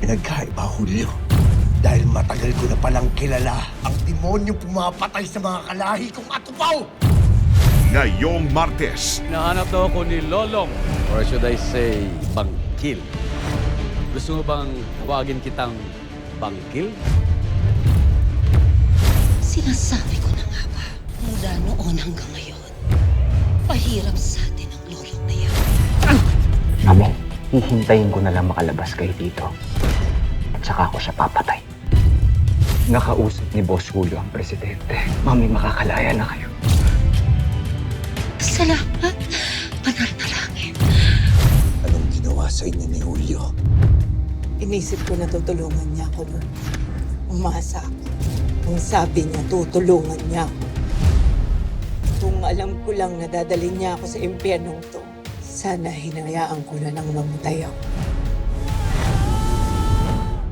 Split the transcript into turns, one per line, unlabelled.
Pinagkaiba, Julio. Dahil matagal ko na palang kilala ang demonyo pumapatay sa mga kalahi kong atupaw!
Ngayong Martes,
Hinahanap daw ako ni Lolong, or should I say, Bangkil. Gusto mo bang tawagin kitang Bangkil?
Sinasabi ko na nga ba, mula noon hanggang ngayon, pahirap sa atin ang lolong na yan.
Mami, hihintayin ko na lang makalabas kayo dito. At saka ako siya papatay. Nakausap ni Boss Julio ang presidente. Mami, makakalaya na kayo.
Salamat, banal na langit.
Anong ginawa sa inyo ni Julio?
Inisip ko na tutulungan niya ako nun. Umasa ako. Kung sabi niya, tutulungan niya ako. Kung alam ko lang na dadalhin niya ako sa impyernong to, sana hinayaan ko na nang mamatay ako.